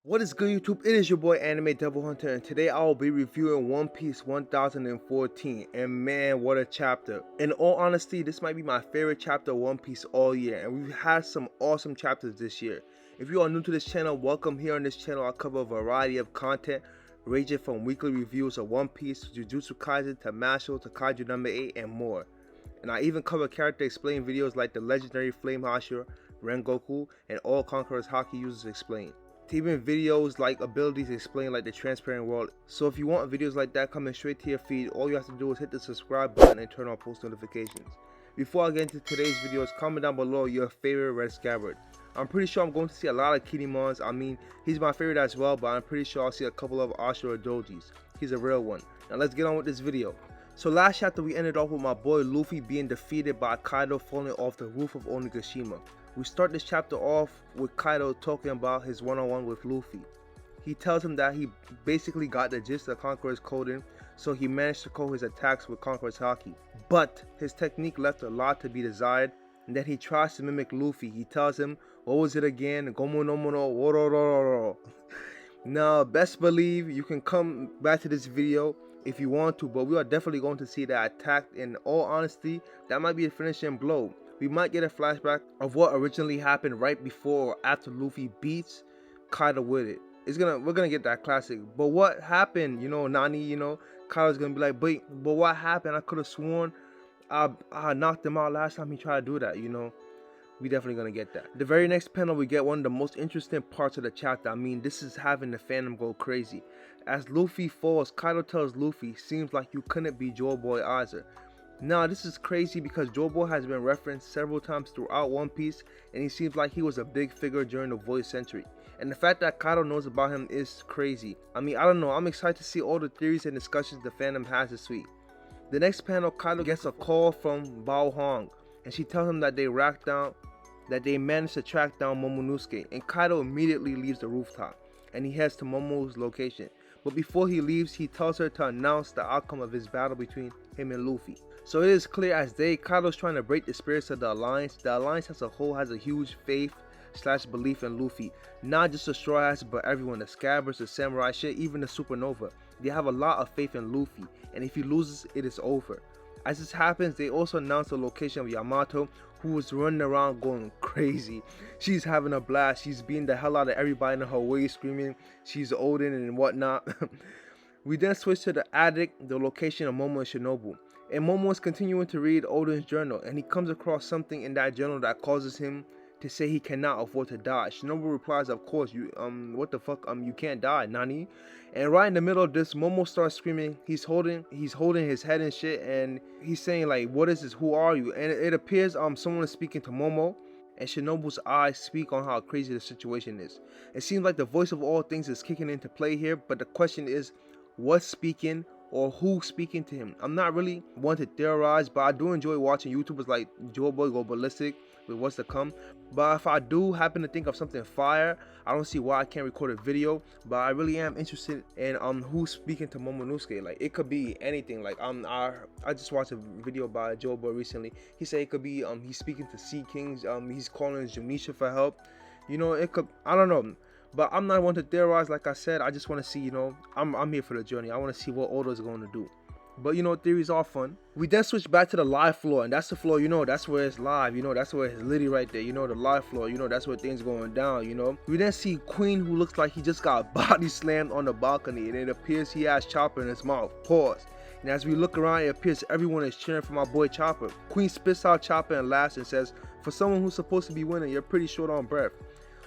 What is good, YouTube? It is your boy Anime Devil Hunter, and today I will be reviewing One Piece 1014. And man, what a chapter! In all honesty, this might be my favorite chapter of One Piece all year, and we've had some awesome chapters this year. If you are new to this channel, welcome. Here on this channel I cover a variety of content ranging from weekly reviews of One Piece, Jujutsu Kaisen, to Mashle, to Kaiju number 8, and more. And I even cover character explain videos like the legendary Flame Hashira, Rengoku, and all Conqueror's Haki users explain. To even videos like abilities explained like the transparent world. So if you want videos like that coming straight to your feed, all you have to do is hit the subscribe button and turn on post notifications. Before I get into today's videos, comment down below your favorite Red Scabbard. I'm pretty sure I'm going to see a lot of Kinemons. I mean, he's my favorite as well, but I'm pretty sure I'll see a couple of Ashura Dojis. He's a real one. Now let's get on with this video. So last chapter we ended off with my boy Luffy being defeated by Kaido falling off the roof of Onigishima. We start this chapter off with Kaido talking about his one-on-one with Luffy. He tells him that he basically got the gist of Conqueror's coding, so he managed to code his attacks with Conqueror's Haki. But his technique left a lot to be desired, and then he tries to mimic Luffy. He tells him, what was it again? Gomu no mono worororo. Now, best believe you can come back to this video if you want to, but we are definitely going to see that attack. In all honesty, that might be a finishing blow. We might get a flashback of what originally happened right before or after Luffy beats Kaido with it. We're gonna get that classic. But what happened? Nani. Kaido's gonna be like, but what happened? I could have sworn I knocked him out last time he tried to do that. We definitely gonna get that. The very next panel, we get one of the most interesting parts of the chapter. I mean, this is having the fandom go crazy. As Luffy falls, Kaido tells Luffy, seems like you couldn't be Joy Boy either. Now this is crazy because Joy Boy has been referenced several times throughout One Piece, and he seems like he was a big figure during the Void Century. And the fact that Kaido knows about him is crazy. I mean, I don't know, I'm excited to see all the theories and discussions the fandom has this week. The next panel, Kaido gets a call from Bao Hong, and she tells him that they managed to track down Momonosuke, and Kaido immediately leaves the rooftop, and he heads to Momo's location. But before he leaves, he tells her to announce the outcome of his battle between him and Luffy. So it is clear as day, Kaido's trying to break the spirits of the Alliance. The Alliance as a whole has a huge faith / belief in Luffy. Not just the Straw Hats, but everyone, the Scabbards, the Samurai shit, even the Supernova. They have a lot of faith in Luffy, and if he loses, it is over. As this happens, they also announce the location of Yamato, who was running around going crazy. She's having a blast. She's beating the hell out of everybody in her way, screaming she's Odin and whatnot. We then switch to the attic, the location of Momo and Shinobu. And Momo is continuing to read Odin's journal, and he comes across something in that journal that causes him to say he cannot afford to die. Shinobu replies, of course, what the fuck, you can't die, Nani? And right in the middle of this, Momo starts screaming. He's holding his head and shit, and he's saying like, what is this, who are you? And it appears someone is speaking to Momo, and Shinobu's eyes speak on how crazy the situation is. It seems like the voice of all things is kicking into play here, but the question is, what's speaking or who's speaking to him? I'm not really one to theorize, but I do enjoy watching YouTubers like Joe Boy go ballistic with what's to come. But if I do happen to think of something fire, I don't see why I can't record a video. But I really am interested in who's speaking to Momonosuke. Like, it could be anything. Like I just watched a video by Joe Boy recently. He said it could be he's speaking to Sea Kings. He's calling Junisha for help. It could, I don't know. But I'm not one to theorize. Like I said, I just want to see, I'm here for the journey. I want to see what Oda's going to do. But theories are fun. We then switch back to the live floor, and that's the floor, that's where it's live, that's where it's litty right there, the live floor, that's where things going down, We then see Queen, who looks like he just got body slammed on the balcony, and it appears he has Chopper in his mouth. Pause. And as we look around, it appears everyone is cheering for my boy Chopper. Queen spits out Chopper and laughs and says, for someone who's supposed to be winning, you're pretty short on breath.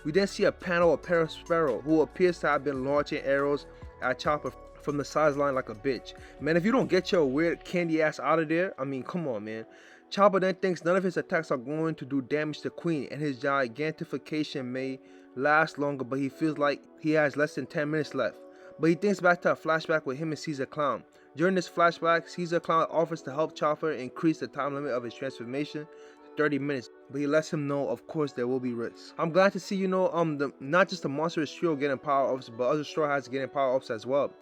We then see a panel of Sparrow, who appears to have been launching arrows at Chopper from the sideline like a bitch. Man, if you don't get your weird candy ass out of there, I mean, come on, man. Chopper then thinks none of his attacks are going to do damage to Queen, and his gigantification may last longer, but he feels like he has less than 10 minutes left. But he thinks back to a flashback with him and Caesar Clown. During this flashback, Caesar Clown offers to help Chopper increase the time limit of his transformation 30 minutes, but he lets him know, of course, there will be risks. I'm glad to see, not just the monstrous trio getting power-ups, but other Straw Hats getting power-ups as well.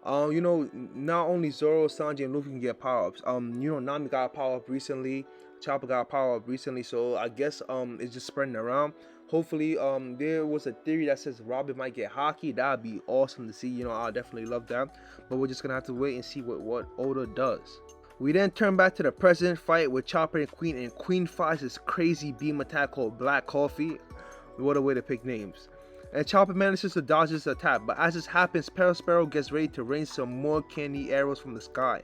Not only Zoro, Sanji, and Luffy can get power-ups. Nami got a power-up recently, Chopper got a power-up recently, so I guess it's just spreading around. Hopefully, there was a theory that says Robin might get Haki. That'd be awesome to see. You know, I'll definitely love that. But we're just gonna have to wait and see what Oda does. We then turn back to the present fight with Chopper and Queen fires this crazy beam attack called Black Coffee. What a way to pick names. And Chopper manages to dodge this attack, but as this happens, Sparrow gets ready to rain some more candy arrows from the sky.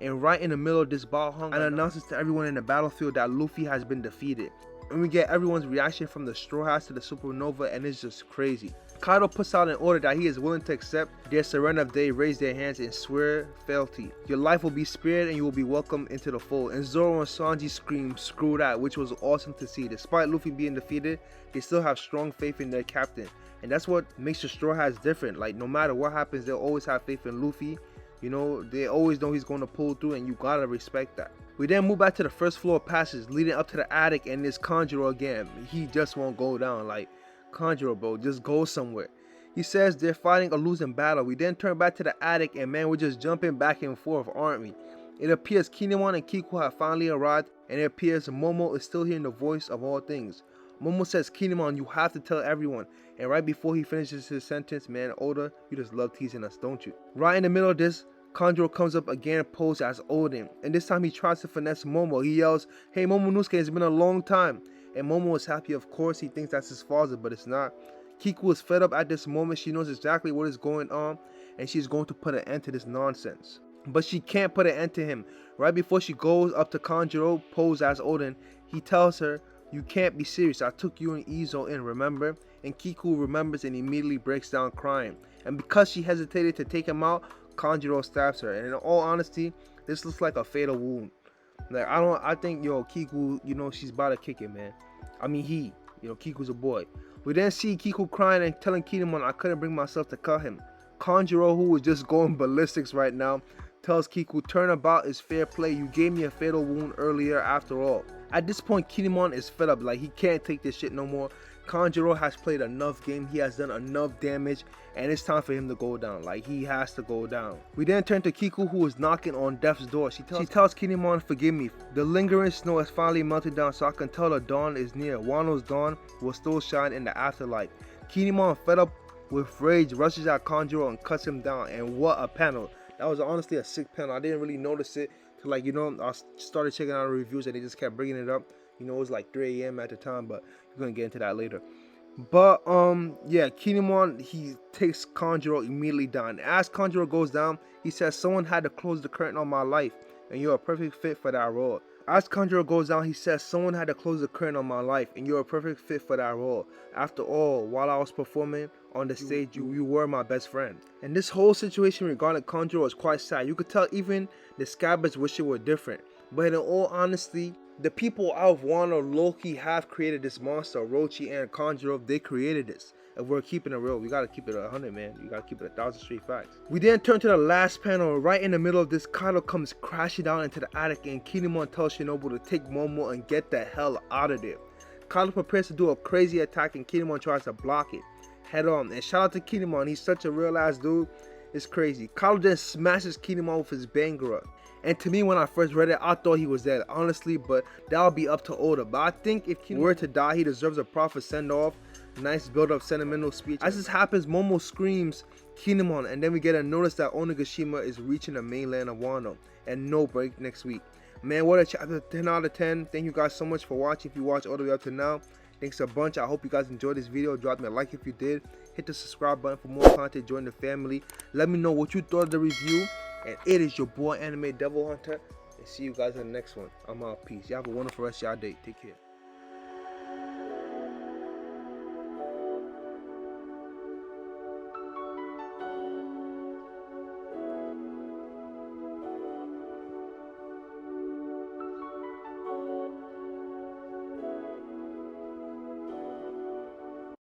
And right in the middle of this Balhung, and announces to everyone in the battlefield that Luffy has been defeated. And we get everyone's reaction from the Straw Hats to the Supernova, and it's just crazy. Kaido puts out an order that he is willing to accept their surrender if they raise their hands and swear fealty. Your life will be spared and you will be welcomed into the fold. And Zoro and Sanji scream, screw that, which was awesome to see. Despite Luffy being defeated, they still have strong faith in their captain. And that's what makes the Straw Hats different. Like, no matter what happens, they'll always have faith in Luffy. You know, they always know he's going to pull through, and you gotta respect that. We then move back to the first floor passage leading up to the attic, and this Kanjuro again. He just won't go down. Like, Kanjuro, bro, just go somewhere. He says they're fighting a losing battle. We then turn back to the attic, and man, we're just jumping back and forth, aren't we? It appears Kinemon and Kiku have finally arrived, and it appears Momo is still hearing the voice of all things. Momo says, Kinemon, you have to tell everyone. And right before he finishes his sentence, man, Oda, you just love teasing us, don't you? Right in the middle of this, Kanjuro comes up again posed as Odin, and this time he tries to finesse Momo. He yells, hey Momonosuke, it's been a long time. And Momo is happy, of course. He thinks that's his father, but it's not. Kiku is fed up at this moment. She knows exactly what is going on, and she's going to put an end to this nonsense. But she can't put an end to him. Right before she goes up to Kanjuro, posed as Odin, he tells her, you can't be serious. I took you and Izo in, remember? And Kiku remembers and immediately breaks down crying. And because she hesitated to take him out, Kanjuro stabs her. And in all honesty, this looks like a fatal wound. Like, I think, yo, Kiku, you know, she's about to kick it, man. I mean, Kiku's a boy. We then see Kiku crying and telling Kinemon I couldn't bring myself to cut him. Kanjuro, who is just going ballistics right now, tells Kiku, turnabout is fair play. You gave me a fatal wound earlier after all. At this point, Kinemon is fed up. Like, he can't take this shit no more. Kanjuro has played enough game. He has done enough damage, and it's time for him to go down. Like, he has to go down. We then turn to Kiku, who is knocking on death's door. She tells Kinemon, forgive me. The lingering snow has finally melted down, so I can tell the dawn is near. Wano's dawn will still shine in the afterlife. Kinemon, fed up with rage, rushes at Kanjuro and cuts him down. And what a panel. That was honestly a sick panel. I didn't really notice it till, like, you know, I started checking out the reviews and they just kept bringing it up. You know, it was like 3 a.m. at the time, but we're gonna get into that later. But yeah, Kinemon, he takes Kanjuro immediately down. As Kanjuro goes down, he says someone had to close the curtain on my life, and you're a perfect fit for that role. As Kanjuro goes down, he says someone had to close the curtain on my life, and you're a perfect fit for that role. After all, while I was performing on the stage, you were my best friend. And this whole situation regarding Kanjuro was quite sad. You could tell even the Scabbards wish it were different. But in all honesty, the people out of Wano low-key have created this monster. Orochi and Kanjuro, they created this. If we're keeping it real, we gotta keep it 100, man. You gotta keep it 1,000 straight facts. We then turn to the last panel. Right in the middle of this, Kaido comes crashing down into the attic, and Kinemon tells Shinobu to take Momo and get the hell out of there. Kaido prepares to do a crazy attack, and Kinemon tries to block it head on. And shout out to Kinemon, he's such a real ass dude. It's crazy. Kaido then smashes Kinemon with his Bangura. And to me, when I first read it, I thought he was dead, honestly, but that'll be up to Oda. But I think if he were to die, he deserves a proper send-off. Nice build-up sentimental speech. As this happens, Momo screams Kinemon, and then we get a notice that Onigishima is reaching the mainland of Wano, and no break next week. Man, what a chapter. 10 out of 10. Thank you guys so much for watching. If you watched all the way up to now, thanks a bunch. I hope you guys enjoyed this video. Drop me a like if you did. Hit the subscribe button for more content. Join the family. Let me know what you thought of the review. And it is your boy Anime Devil Hunter. And see you guys in the next one. I'm out. Peace. Y'all have a wonderful rest of y'all day. Take care.